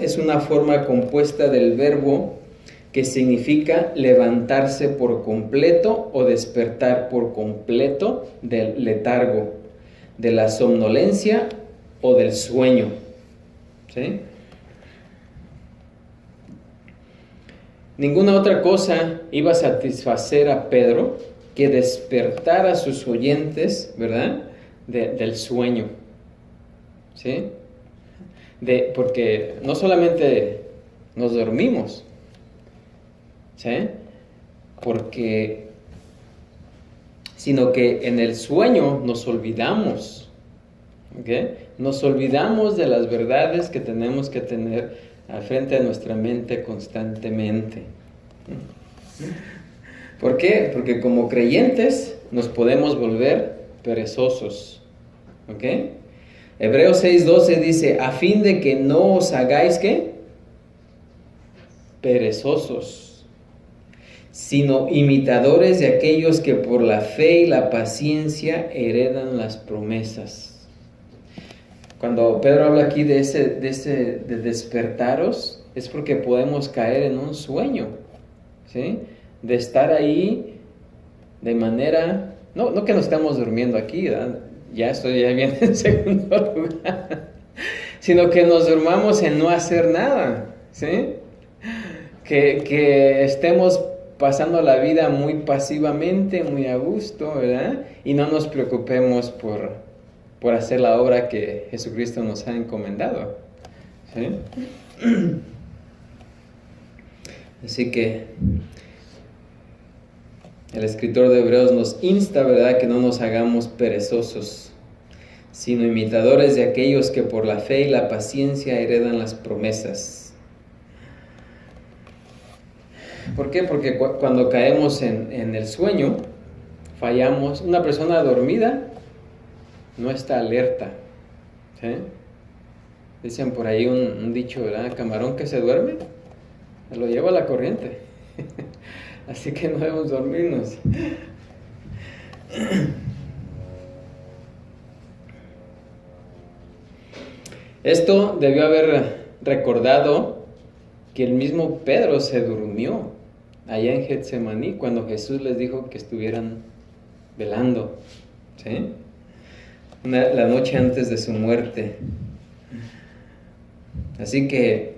es una forma compuesta del verbo que significa levantarse por completo o despertar por completo del letargo, de la somnolencia o del sueño, ¿sí? Ninguna otra cosa iba a satisfacer a Pedro que despertar a sus oyentes, ¿verdad? Del sueño, ¿sí? Porque no solamente nos dormimos, ¿sí? Sino que en el sueño nos olvidamos, ¿ok? Nos olvidamos de las verdades que tenemos que tener al frente de nuestra mente constantemente. ¿Por qué? Porque como creyentes nos podemos volver perezosos, ¿ok? Hebreos 6:12 dice, a fin de que no os hagáis, ¿qué? perezosos, sino imitadores de aquellos que por la fe y la paciencia heredan las promesas. Cuando Pedro habla aquí de despertaros, es porque podemos caer en un sueño, ¿sí? De estar ahí de manera, no que no estamos durmiendo aquí, ¿verdad? Ya estoy ya bien en segundo lugar, sino que nos durmamos en no hacer nada, ¿sí? Que estemos pasando la vida muy pasivamente, muy a gusto, ¿verdad? Y no nos preocupemos por hacer la obra que Jesucristo nos ha encomendado, ¿sí? Así que el escritor de Hebreos nos insta, ¿verdad?, que no nos hagamos perezosos, sino imitadores de aquellos que por la fe y la paciencia heredan las promesas. ¿Por qué? Porque cuando caemos en el sueño, fallamos. Una persona dormida no está alerta, ¿sí? Dicen por ahí un dicho, ¿verdad? Camarón que se duerme, lo lleva a la corriente. Así que no debemos dormirnos. Esto debió haber recordado que el mismo Pedro se durmió allá en Getsemaní cuando Jesús les dijo que estuvieran velando, ¿sí? La noche antes de su muerte. Así que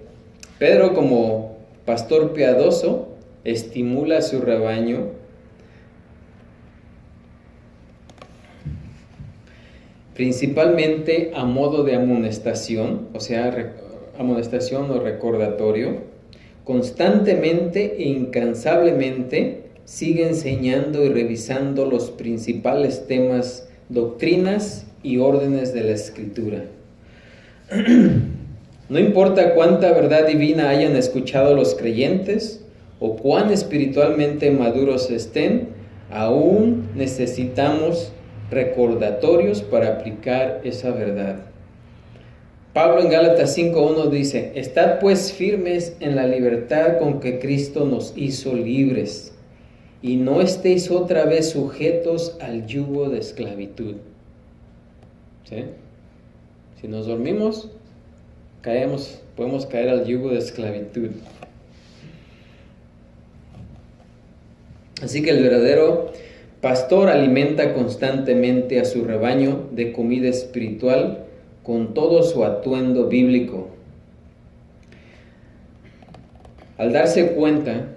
Pedro, como pastor piadoso, estimula a su rebaño principalmente a modo de amonestación, o sea, amonestación o recordatorio. Constantemente e incansablemente sigue enseñando y revisando los principales temas, doctrinas y órdenes de la Escritura. No importa cuánta verdad divina hayan escuchado los creyentes o cuán espiritualmente maduros estén, aún necesitamos recordatorios para aplicar esa verdad. Pablo en Gálatas 5:1 dice: estad pues firmes en la libertad con que Cristo nos hizo libres, y no estéis otra vez sujetos al yugo de esclavitud. ¿Sí? Si nos dormimos, podemos caer al yugo de esclavitud. Así que el verdadero pastor alimenta constantemente a su rebaño de comida espiritual con todo su atuendo bíblico. Al darse cuenta,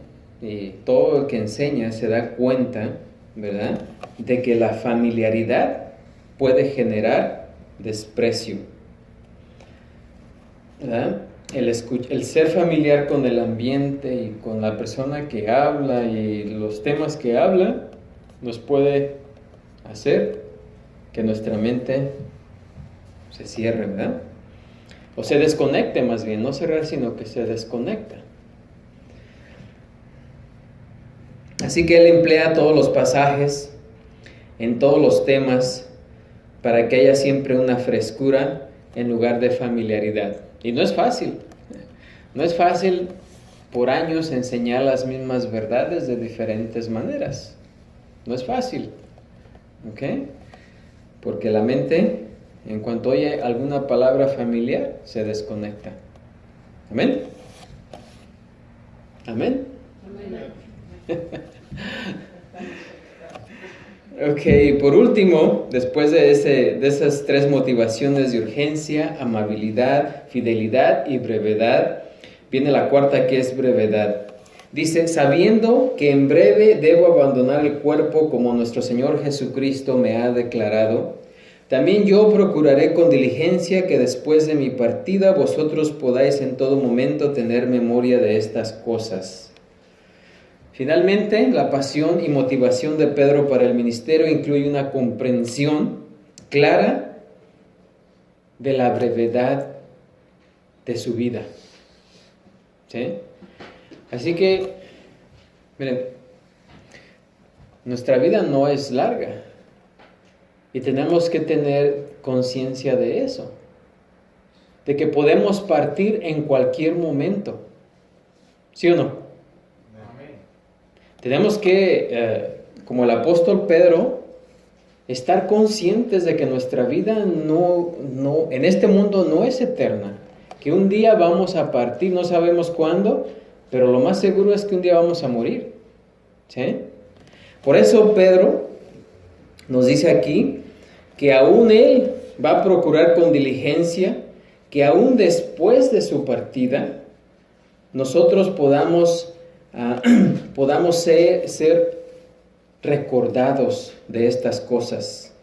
y todo el que enseña se da cuenta, ¿verdad?, de que la familiaridad puede generar desprecio, ¿verdad? El ser familiar con el ambiente y con la persona que habla y los temas que habla nos puede hacer que nuestra mente se cierre, ¿verdad? O se desconecte, más bien, no cerrar, sino que se desconecta. Así que él emplea todos los pasajes en todos los temas para que haya siempre una frescura en lugar de familiaridad. Y no es fácil. No es fácil por años enseñar las mismas verdades de diferentes maneras. No es fácil. ¿Ok? Porque la mente, en cuanto oye alguna palabra familiar, se desconecta. ¿Amén? ¿Amén? Amén. Ok, por último, después de esas tres motivaciones de urgencia, amabilidad, fidelidad y brevedad, viene la cuarta, que es brevedad. Dice: sabiendo que en breve debo abandonar el cuerpo como nuestro Señor Jesucristo me ha declarado, también yo procuraré con diligencia que después de mi partida vosotros podáis en todo momento tener memoria de estas cosas. Finalmente, la pasión y motivación de Pedro para el ministerio incluye una comprensión clara de la brevedad de su vida. ¿Sí? Así que, miren, nuestra vida no es larga y tenemos que tener conciencia de eso, de que podemos partir en cualquier momento. ¿Sí o no? Amén. Tenemos que, como el apóstol Pedro, estar conscientes de que nuestra vida en este mundo no es eterna, que un día vamos a partir, no sabemos cuándo, pero lo más seguro es que un día vamos a morir. ¿Sí? Por eso Pedro nos dice aquí que aún él va a procurar con diligencia que aún después de su partida nosotros podamos ser recordados de estas cosas.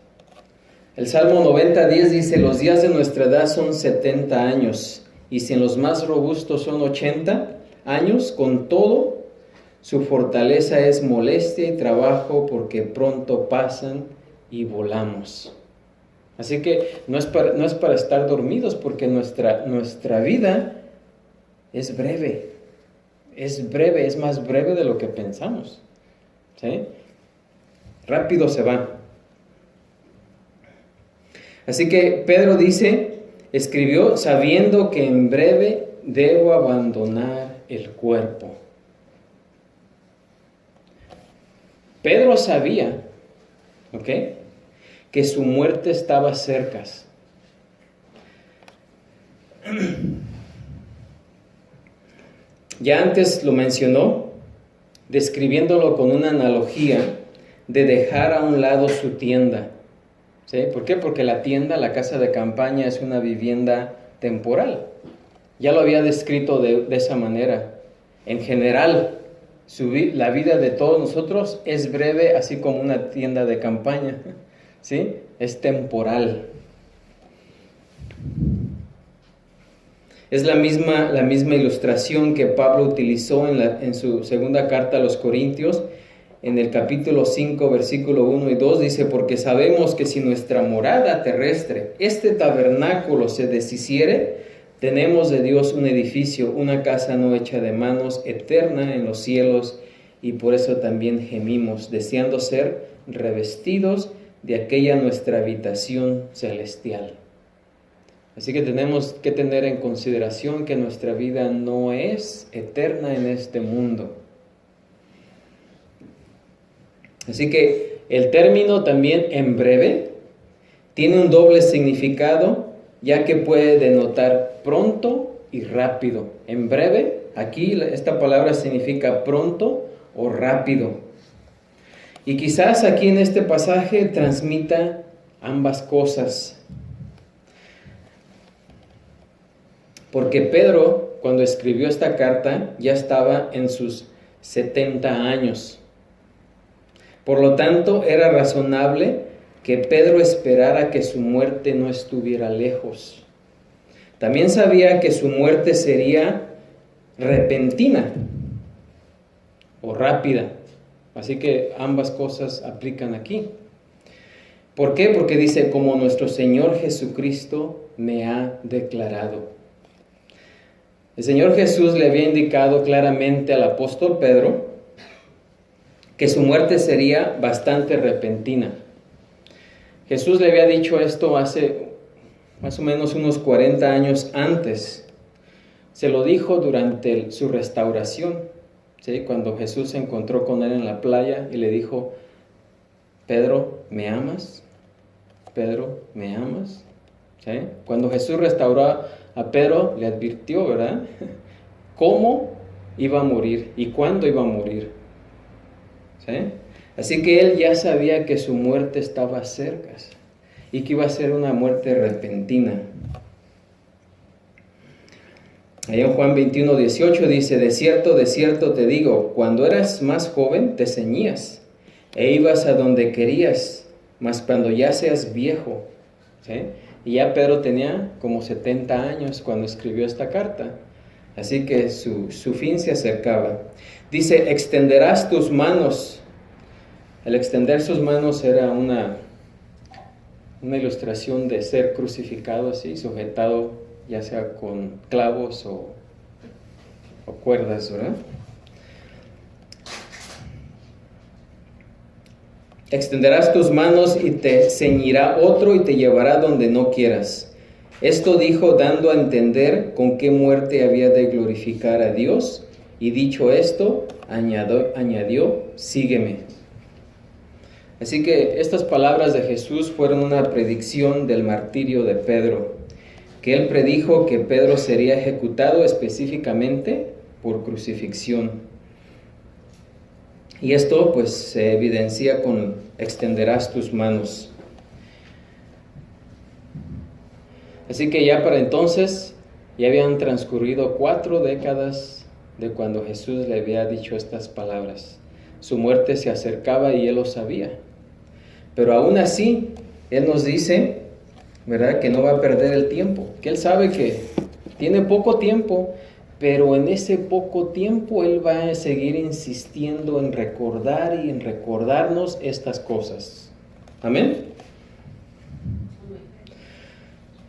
El Salmo 90:10 dice: los días de nuestra edad son 70 años, y si en los más robustos son 80 años, con todo, su fortaleza es molestia y trabajo, porque pronto pasan y volamos. Así que no es para estar dormidos, porque nuestra vida es breve, es más breve de lo que pensamos. ¿Sí? Rápido se va. Así que Pedro escribió sabiendo que en breve debo abandonar el cuerpo. Pedro sabía, ¿ok?, que su muerte estaba cerca. Ya antes lo mencionó, describiéndolo con una analogía de dejar a un lado su tienda. ¿Sí? ¿Por qué? Porque la tienda, la casa de campaña, es una vivienda temporal. Ya lo había descrito de esa manera. En general, la vida de todos nosotros es breve, así como una tienda de campaña. ¿Sí? Es temporal. Es la misma ilustración que Pablo utilizó en su segunda carta a los Corintios, en el capítulo 5, versículo 1 y 2, dice: porque sabemos que si nuestra morada terrestre, este tabernáculo, se deshiciere, tenemos de Dios un edificio, una casa no hecha de manos, eterna en los cielos, y por eso también gemimos, deseando ser revestidos de aquella nuestra habitación celestial. Así que tenemos que tener en consideración que nuestra vida no es eterna en este mundo. Así que el término también en breve tiene un doble significado, ya que puede denotar pronto y rápido. En breve, aquí esta palabra significa pronto o rápido. Y quizás aquí en este pasaje transmita ambas cosas. Porque Pedro, cuando escribió esta carta, ya estaba en sus 70 años. Por lo tanto, era razonable que Pedro esperara que su muerte no estuviera lejos. También sabía que su muerte sería repentina o rápida. Así que ambas cosas aplican aquí. ¿Por qué? Porque dice: como nuestro Señor Jesucristo me ha declarado. El Señor Jesús le había indicado claramente al apóstol Pedro que su muerte sería bastante repentina. Jesús le había dicho esto hace más o menos unos 40 años antes. Se lo dijo durante su restauración, ¿sí? Cuando Jesús se encontró con él en la playa y le dijo: Pedro, ¿me amas? Pedro, ¿me amas? ¿Sí? Cuando Jesús restauró a Pedro, le advirtió, ¿verdad?, cómo iba a morir y cuándo iba a morir. ¿Sí? Así que él ya sabía que su muerte estaba cerca y que iba a ser una muerte repentina. Ahí en Juan 21:18 dice: de cierto te digo, cuando eras más joven te ceñías e ibas a donde querías, mas cuando ya seas viejo. ¿Sí? Y ya Pedro tenía como 70 años cuando escribió esta carta. Así que su fin se acercaba. Dice: extenderás tus manos. El extender sus manos era una ilustración de ser crucificado así, sujetado ya sea con clavos o cuerdas, ¿verdad? Extenderás tus manos y te ceñirá otro y te llevará donde no quieras. Esto dijo dando a entender con qué muerte había de glorificar a Dios. y dicho esto, añadió, sígueme. Así que estas palabras de Jesús fueron una predicción del martirio de Pedro, que él predijo que Pedro sería ejecutado específicamente por crucifixión. Y esto pues se evidencia con extenderás tus manos. Así que ya para entonces ya habían transcurrido 4 décadas de cuando Jesús le había dicho estas palabras. Su muerte se acercaba y él lo sabía. Pero aún así, él nos dice, ¿verdad?, que no va a perder el tiempo, que él sabe que tiene poco tiempo, pero en ese poco tiempo él va a seguir insistiendo en recordar y en recordarnos estas cosas. Amén.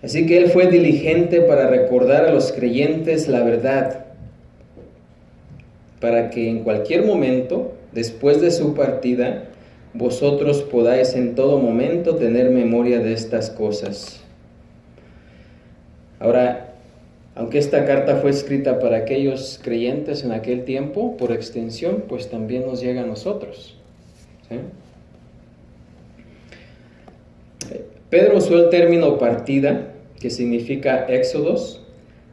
Así que él fue diligente para recordar a los creyentes la verdad, para que en cualquier momento, después de su partida, vosotros podáis en todo momento tener memoria de estas cosas. Ahora, aunque esta carta fue escrita para aquellos creyentes en aquel tiempo, por extensión, pues también nos llega a nosotros. ¿Sí? Pedro usó el término partida, que significa éxodos,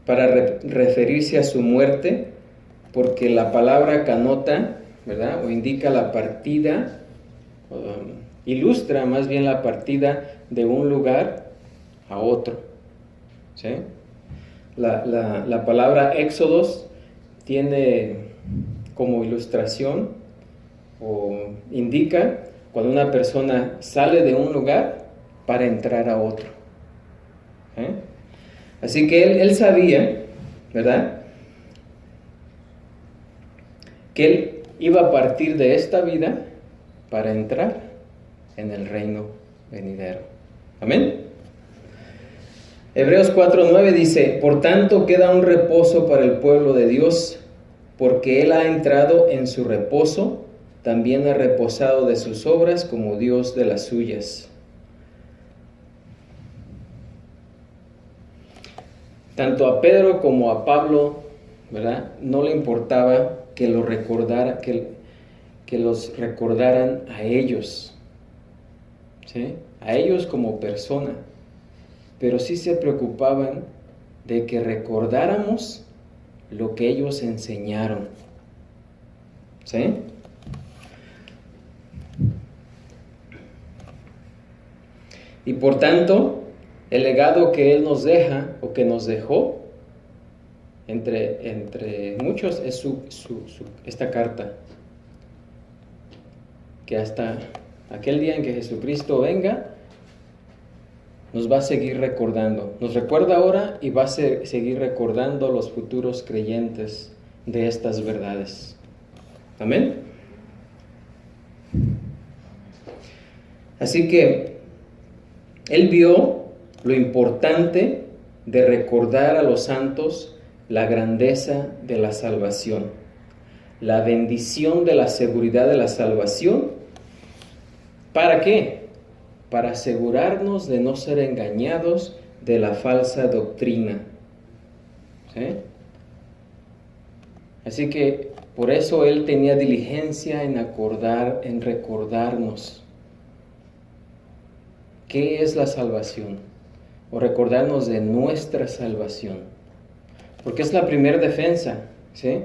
para referirse a su muerte, porque la palabra canota, ¿verdad?, o indica la partida, ilustra más bien la partida de un lugar a otro. ¿Sí? La palabra éxodos tiene como ilustración o indica cuando una persona sale de un lugar para entrar a otro. Así que él sabía, ¿verdad?, que él iba a partir de esta vida para entrar en el reino venidero. Amén. Hebreos 4:9 dice, por tanto queda un reposo para el pueblo de Dios, porque él ha entrado en su reposo, también ha reposado de sus obras como Dios de las suyas. Tanto a Pedro como a Pablo, ¿verdad?, no le importaba que lo recordara, que los recordaran a ellos, ¿sí?, a ellos como persona, pero sí se preocupaban de que recordáramos lo que ellos enseñaron. ¿Sí? Y por tanto, el legado que Él nos deja, o que nos dejó, entre muchos, es esta carta. Que hasta aquel día en que Jesucristo venga, nos va a seguir recordando. Nos recuerda ahora y va a seguir recordando a los futuros creyentes de estas verdades. Amén. Así que Él vio lo importante de recordar a los santos la grandeza de la salvación, la bendición de la seguridad de la salvación. ¿Para qué? Para asegurarnos de no ser engañados de la falsa doctrina. ¿Sí? Así que por eso Él tenía diligencia en recordarnos qué es la salvación, o recordarnos de nuestra salvación, porque es la primera defensa. ¿Sí?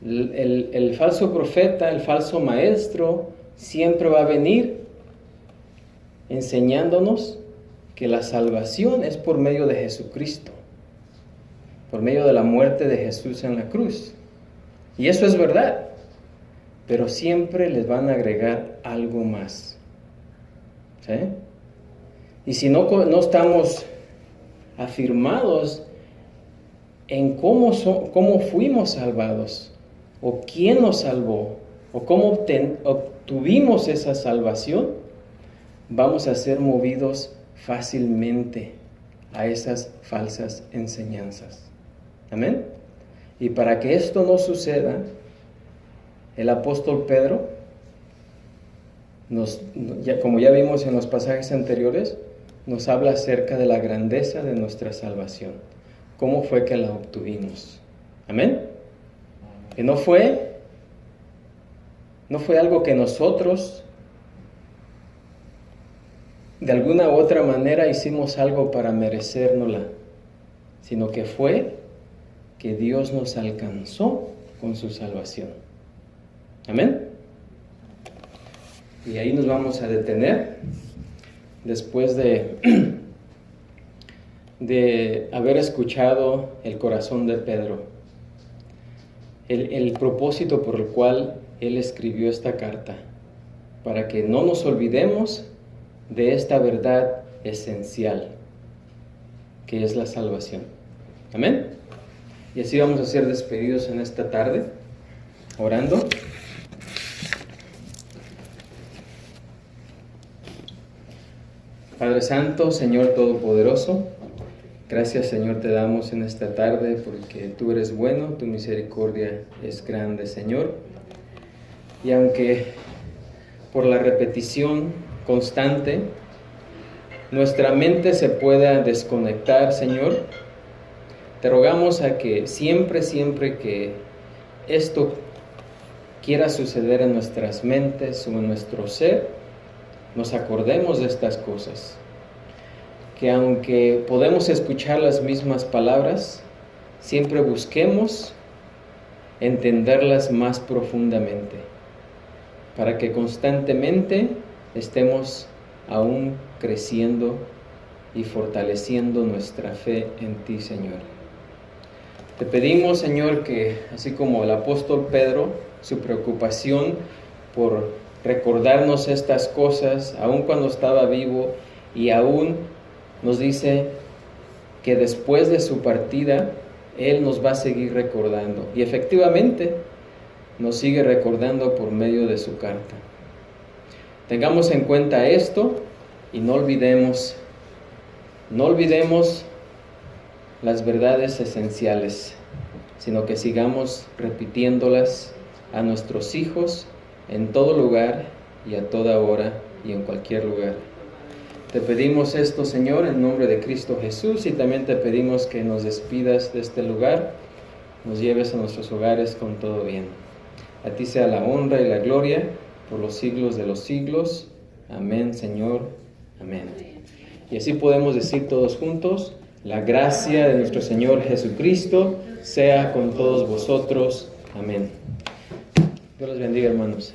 El falso profeta, el falso maestro, siempre va a venir enseñándonos que la salvación es por medio de Jesucristo, por medio de la muerte de Jesús en la cruz. Y eso es verdad, pero siempre les van a agregar algo más. ¿Sí? Y si no estamos afirmados en cómo fuimos salvados, o quién nos salvó, o cómo obtuvimos esa salvación, vamos a ser movidos fácilmente a esas falsas enseñanzas. Amén. Y para que esto no suceda, el apóstol Pedro, como ya vimos en los pasajes anteriores, nos habla acerca de la grandeza de nuestra salvación. ¿Cómo fue que la obtuvimos? Amén. Que no fue algo que nosotros de alguna u otra manera hicimos algo para merecérnosla, sino que fue que Dios nos alcanzó con su salvación. Amén. Y ahí nos vamos a detener después de haber escuchado el corazón de Pedro, el propósito por el cual él escribió esta carta, para que no nos olvidemos de esta verdad esencial, que es la salvación. Amén. Y así vamos a ser despedidos en esta tarde, orando. Padre Santo, Señor Todopoderoso, gracias, Señor, te damos en esta tarde porque tú eres bueno, tu misericordia es grande, Señor. Y aunque por la repetición constante nuestra mente se pueda desconectar, Señor, te rogamos a que siempre que esto quiera suceder en nuestras mentes o en nuestro ser, nos acordemos de estas cosas. Que aunque podemos escuchar las mismas palabras, siempre busquemos entenderlas más profundamente, para que constantemente estemos aún creciendo y fortaleciendo nuestra fe en ti, Señor. Te pedimos, Señor, que así como el apóstol Pedro, su preocupación por recordarnos estas cosas, aun cuando estaba vivo, y aún nos dice que después de su partida, Él nos va a seguir recordando. Y efectivamente, nos sigue recordando por medio de su carta. Tengamos en cuenta esto y no olvidemos las verdades esenciales, sino que sigamos repitiéndolas a nuestros hijos en todo lugar y a toda hora y en cualquier lugar. Te pedimos esto, Señor, en nombre de Cristo Jesús, y también te pedimos que nos despidas de este lugar, nos lleves a nuestros hogares con todo bien. A ti sea la honra y la gloria por los siglos de los siglos. Amén, Señor. Amén. Y así podemos decir todos juntos: la gracia de nuestro Señor Jesucristo sea con todos vosotros. Amén. Dios los bendiga, hermanos.